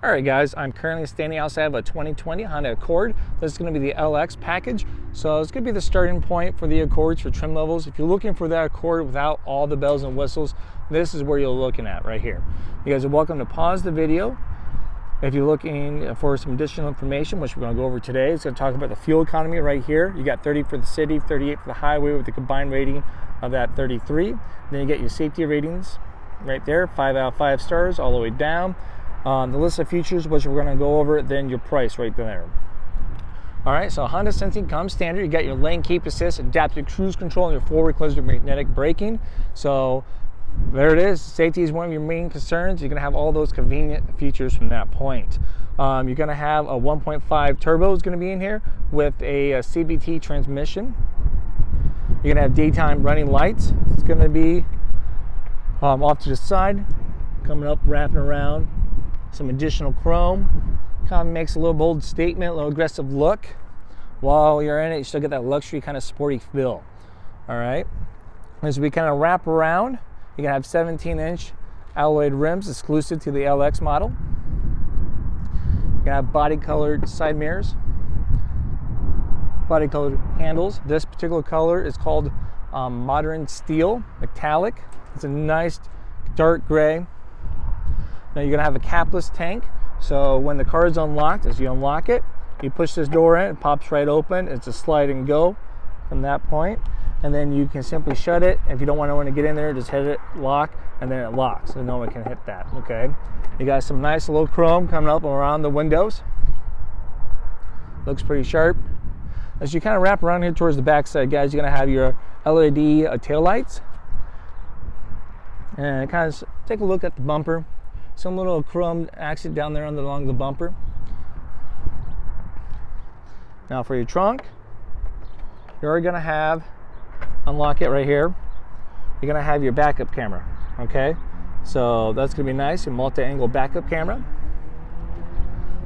All right, guys, I'm currently standing outside of a 2020 Honda Accord. This is going to be the LX package. So it's going to be the starting point for the Accords for trim levels. If you're looking for that Accord without all the bells and whistles, this is where you're looking at right here. You guys are welcome to pause the video. If you're looking for some additional information, which we're going to go over today, it's going to talk about the fuel economy right here. You got 30 for the city, 38 for the highway with a combined rating of that 33. Then you get your safety ratings right there, 5 out of 5 stars all the way down. The list of features, which we're going to go over, then your price right there. All right, so Honda Sensing comes standard. You got your lane keep assist, adaptive cruise control, and your forward collision magnetic braking. So there it is. Safety is one of your main concerns. You're going to have all those convenient features from that point. You're going to have a 1.5 turbo is going to be in here with a CVT transmission. You're going to have daytime running lights. It's going to be off to the side, coming up, wrapping around. Some additional chrome. Kind of makes a little bold statement, a little aggressive look. While you're in it, you still get that luxury kind of sporty feel. All right. As we kind of wrap around, you're going to have 17-inch alloyed rims exclusive to the LX model. You're going to have body-colored side mirrors, body-colored handles. This particular color is called Modern Steel Metallic. It's a nice dark gray. Now you're going to have a capless tank. So when the car is unlocked, as you unlock it, you push this door in, it pops right open. It's a slide and go from that point. And then you can simply shut it. If you don't want anyone to get in there, just hit it, lock, and then it locks. So no one can hit that, okay? You got some nice little chrome coming up around the windows. Looks pretty sharp. As you kind of wrap around here towards the back side, guys, you're going to have your LED taillights. And kind of take a look at the bumper. Some little chrome accent down there along the bumper. Now for your trunk, you're going to have, unlock it right here, you're going to have your backup camera, okay? So that's going to be nice, your multi-angle backup camera.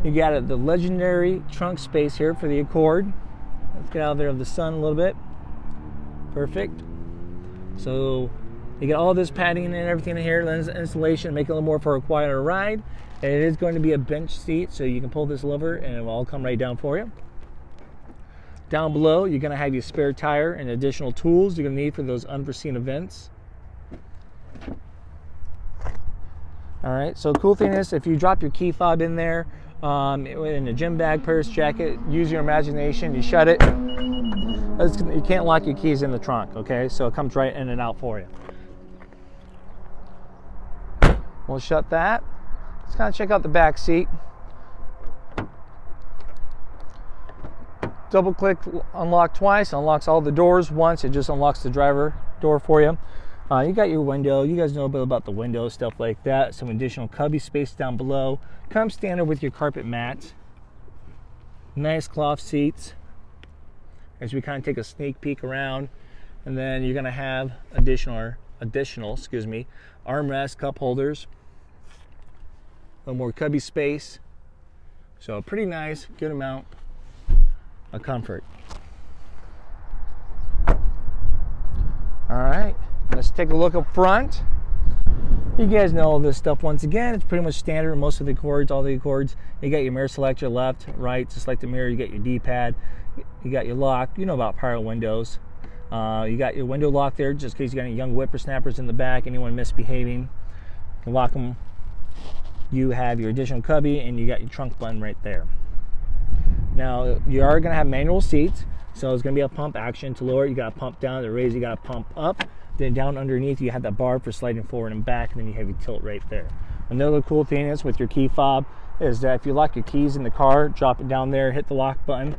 You got the legendary trunk space here for the Accord. Let's get out there of the sun a little bit. Perfect. So you get all this padding and everything in here, lens installation, make it a little more for a quieter ride. And it is going to be a bench seat, so you can pull this lever and it will all come right down for you. Down below, you're going to have your spare tire and additional tools you're going to need for those unforeseen events. All right, so cool thing is if you drop your key fob in there, in a gym bag, purse, jacket, use your imagination, you shut it. You can't lock your keys in the trunk, okay? So it comes right in and out for you. We'll shut that. Let's kind of check out the back seat. Double click, unlock twice, unlocks all the doors once. It just unlocks the driver door for you. You got your window. You guys know a bit about the window, stuff like that. Some additional cubby space down below. Comes standard with your carpet mat. Nice cloth seats. As we kind of take a sneak peek around, and then you're going to have additional armrest cup holders. A little more cubby space. So pretty nice, good amount of comfort. All right, let's take a look up front. You guys know all this stuff once again. It's pretty much standard in most of the Accords, all the Accords. You got your mirror selector left, right, just like the mirror. You got your D-pad. You got your lock. You know about power windows. You got your window lock there, just in case you got any young whippersnappers in the back, anyone misbehaving. You can lock them. You have your additional cubby, and you got your trunk button right there. Now, you are going to have manual seats, so it's going to be a pump action. To lower it, you got to pump down. To raise, you got to pump up. Then down underneath, you have that bar for sliding forward and back, and then you have your tilt right there. Another cool thing is with your key fob is that if you lock your keys in the car, drop it down there, hit the lock button,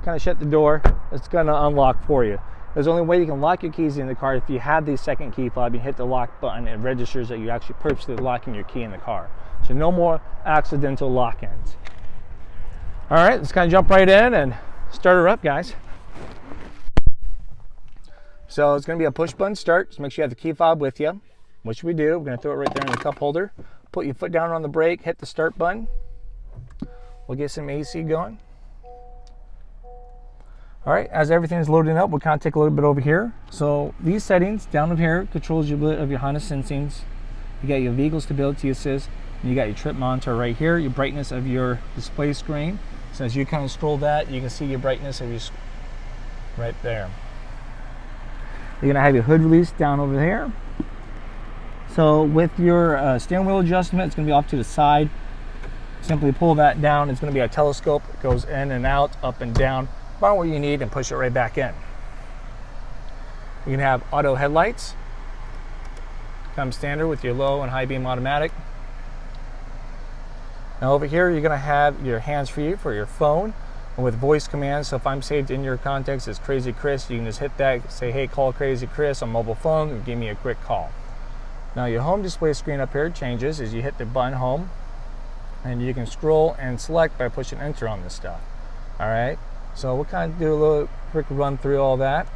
kind of shut the door, it's going to unlock for you. There's the only way you can lock your keys in the car if you have the second key fob. You hit the lock button, it registers that you actually purposely locking your key in the car. So no more accidental lock-ins. All right, let's kind of jump right in and start her up, guys. So it's going to be a push button start. Just make sure you have the key fob with you, which we do. We're going to throw it right there in the cup holder. Put your foot down on the brake, hit the start button. We'll get some AC going. All right, as everything's loading up, we'll kind of take a little bit over here. So these settings down here controls your bit of your Honda Sensings. You got your vehicle stability assist, You got your trip monitor right here, your brightness of your display screen. So as you kind of scroll that, you can see your brightness of your right there. You're gonna have your hood release down over there. So with your steering wheel adjustment, it's gonna be off to the side. Simply pull that down. It's gonna be a telescope. It goes in and out, up and down, about what you need, and push it right back in. You can have auto headlights. Comes standard with your low and high beam automatic. Now over here, you're gonna have your hands-free for your phone and with voice commands. So if I'm saved in your contacts as Crazy Chris, you can just hit that, say, hey, call Crazy Chris on mobile phone, and give me a quick call. Now your home display screen up here changes as you hit the button home, and you can scroll and select by pushing enter on this stuff. All right, so we'll kind of do a little quick run through all that.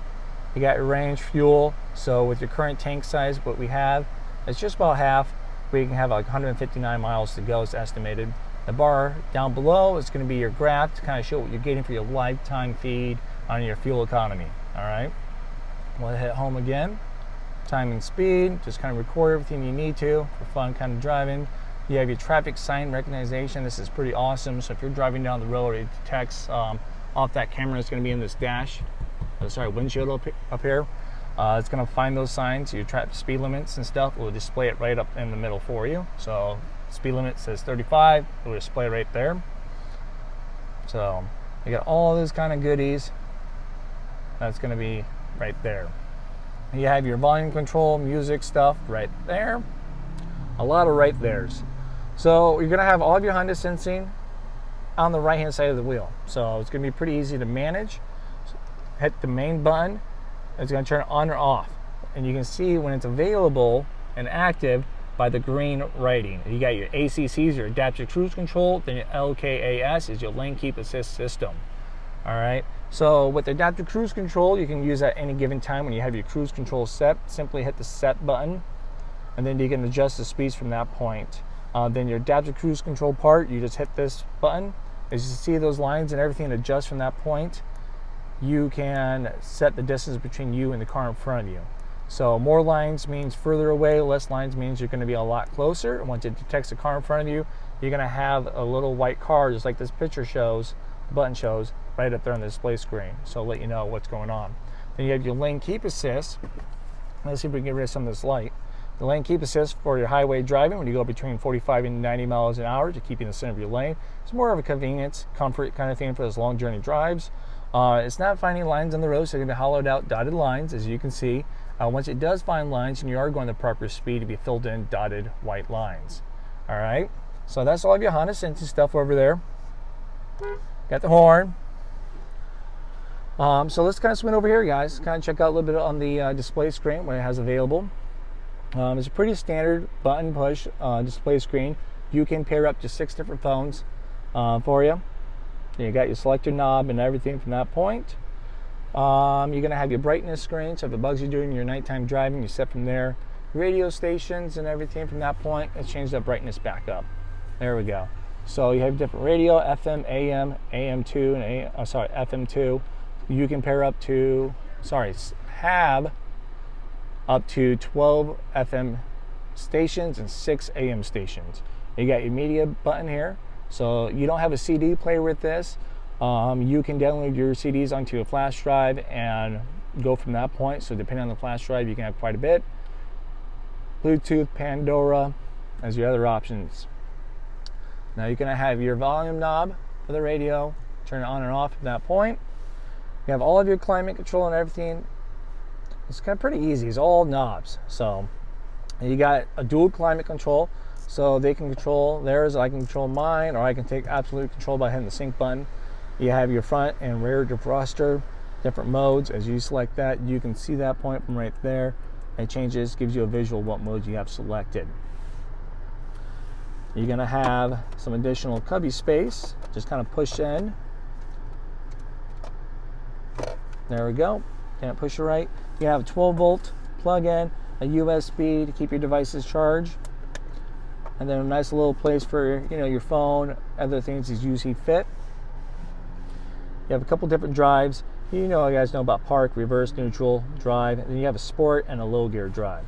You got your range, fuel. So with your current tank size, what we have, it's just about half. We can have like 159 miles to go is estimated. The bar down below is going to be your graph to kind of show what you're getting for your lifetime feed on your fuel economy. All right, we'll hit home again. Time and speed, just kind of record everything you need to for fun kind of driving. You have your traffic sign recognition. This is pretty awesome. So if you're driving down the road, it detects off that camera. It's going to be in this dash, windshield up here. It's going to find those signs, your traffic speed limits and stuff. It will display it right up in the middle for you. So speed limit says 35, it will display right there. So you got all those kind of goodies. That's going to be right there. You have your volume control, music stuff right there. A lot of right there's. So you're going to have all of your Honda sensing on the right hand side of the wheel. So it's going to be pretty easy to manage. Hit the main button. It's going to turn on or off, and you can see when it's available and active by the green writing. You got your ACCs, your adaptive cruise control, then your LKAS is your lane keep assist system. All right, so with the adaptive cruise control, you can use at any given time when you have your cruise control set. Simply hit the set button, and then you can adjust the speeds from that point. Then your adaptive cruise control part, you just hit this button. As you see those lines and everything adjust from that point, you can set the distance between you and the car in front of you. So more lines means further away, less lines means you're going to be a lot closer. And once it detects the car in front of you, you're going to have a little white car, just like this picture shows, the button shows, right up there on the display screen. So I'll let you know what's going on. Then you have your lane keep assist. Let's see if we can get rid of some of this light. The lane keep assist for your highway driving when you go between 45 and 90 miles an hour to keep you in the center of your lane. It's more of a convenience, comfort kind of thing for those long journey drives. It's not finding lines on the road, so they're going to be hollowed out dotted lines, as you can see. Once it does find lines and you are going the proper speed, to be filled in dotted white lines. All right, so that's all of your Honda sensing stuff over there. Got the horn. So let's kind of swing over here, guys. Kind of check out a little bit on the display screen, what it has available. It's a pretty standard button push display screen. You can pair up to 6 different phones for you. You got your selector knob and everything from that point. You're going to have your brightness screen, so if it bugs you during your nighttime driving, you set from there. Radio stations and everything from that point. Let's change that brightness back up. There we go. So you have different radio, FM, AM, AM2, and FM2. You can pair up to, have up to 12 FM stations and 6 AM stations. You got your media button here. So you don't have a CD player with this. You can download your CDs onto a flash drive and go from that point. So depending on the flash drive, you can have quite a bit. Bluetooth, Pandora as your other options. Now you're going to have your volume knob for the radio. Turn it on and off from that point. You have all of your climate control and everything. It's kind of pretty easy. It's all knobs. So you got a dual climate control. So they can control theirs, I can control mine, or I can take absolute control by hitting the sync button. You have your front and rear defroster, different modes. As you select that, you can see that point from right there. It changes, gives you a visual what mode you have selected. You're going to have some additional cubby space. Just kind of push in. There we go. Can't push it right. You have a 12-volt plug-in, a USB to keep your devices charged. And then a nice little place for your phone, other things as you see fit. You have a couple different drives. You guys know about park, reverse, neutral, drive, and then you have a sport and a low gear drive.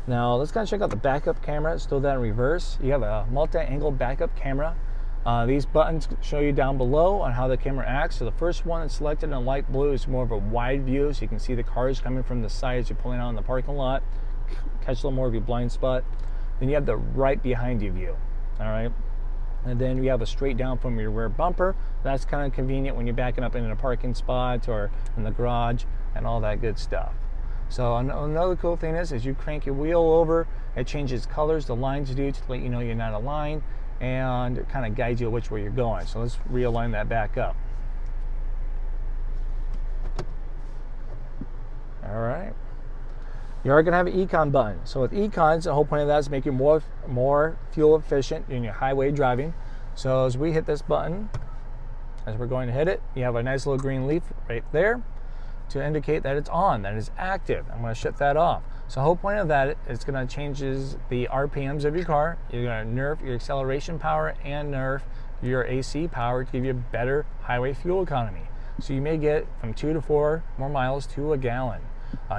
Now let's kind of check out the backup camera. It's still that in reverse. You have a multi-angle backup camera. These buttons show you down below on how the camera acts. So the first one that's selected in light blue is more of a wide view, so you can see the cars coming from the side as you're pulling out in the parking lot, catch a little more of your blind spot. Then you have the right behind you view, all right? And then you have a straight down from your rear bumper. That's kind of convenient when you're backing up in a parking spot or in the garage and all that good stuff. So another cool thing is, as you crank your wheel over, it changes colors, the lines do, to let you know you're not aligned, and it kind of guides you which way you're going. So let's realign that back up. All right. You are going to have an Econ button. So with Econs, the whole point of that is to make you more fuel efficient in your highway driving. So as we hit this button, as we're going to hit it, you have a nice little green leaf right there to indicate that it's on, that it's active. I'm going to shut that off. So the whole point of that is going to change the RPMs of your car. You're going to nerf your acceleration power and nerf your AC power to give you better highway fuel economy. So you may get from 2 to 4 more miles to a gallon.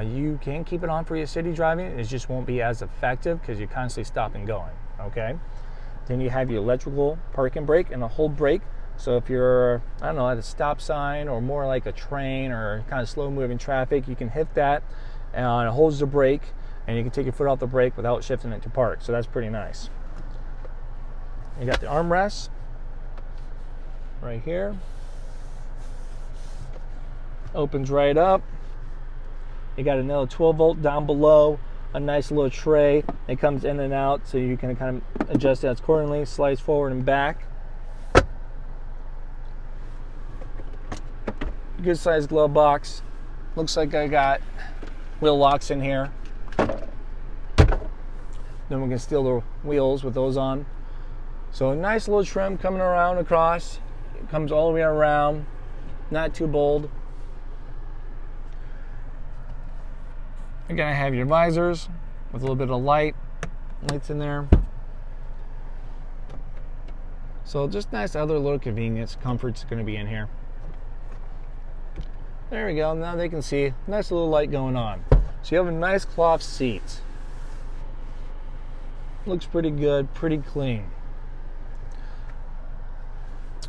You can keep it on for your city driving. It just won't be as effective because you're constantly stopping going, okay? Then you have your electrical parking brake and a hold brake. So if you're, I don't know, at a stop sign or more like a train or kind of slow moving traffic, you can hit that and it holds the brake and you can take your foot off the brake without shifting it to park. So that's pretty nice. You got the armrest right here. Opens right up. You got another 12 volt down below, a nice little tray. It comes in and out so you can kind of adjust that accordingly, slides forward and back. Good sized glove box. Looks like I got wheel locks in here. Then we can steal the wheels with those on. So a nice little trim coming around across. It comes all the way around, not too bold. You're gonna have your visors with a little bit of lights in there. So just nice other little convenience, comfort's gonna be in here. There we go, now they can see, nice little light going on. So you have a nice cloth seat. Looks pretty good, pretty clean.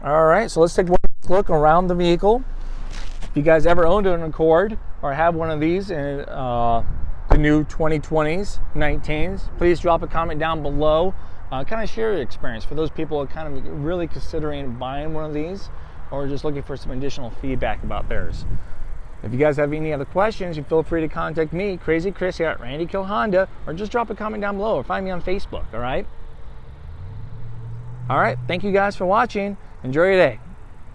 All right, so let's take one look around the vehicle. If you guys ever owned an Accord or have one of these in the new 2020s, 19s, please drop a comment down below. Kind of share your experience for those people who are kind of really considering buying one of these or just looking for some additional feedback about theirs. If you guys have any other questions, you feel free to contact me, Crazy Chris here at Randy Kill Honda, or just drop a comment down below or find me on Facebook, all right? All right, thank you guys for watching. Enjoy your day.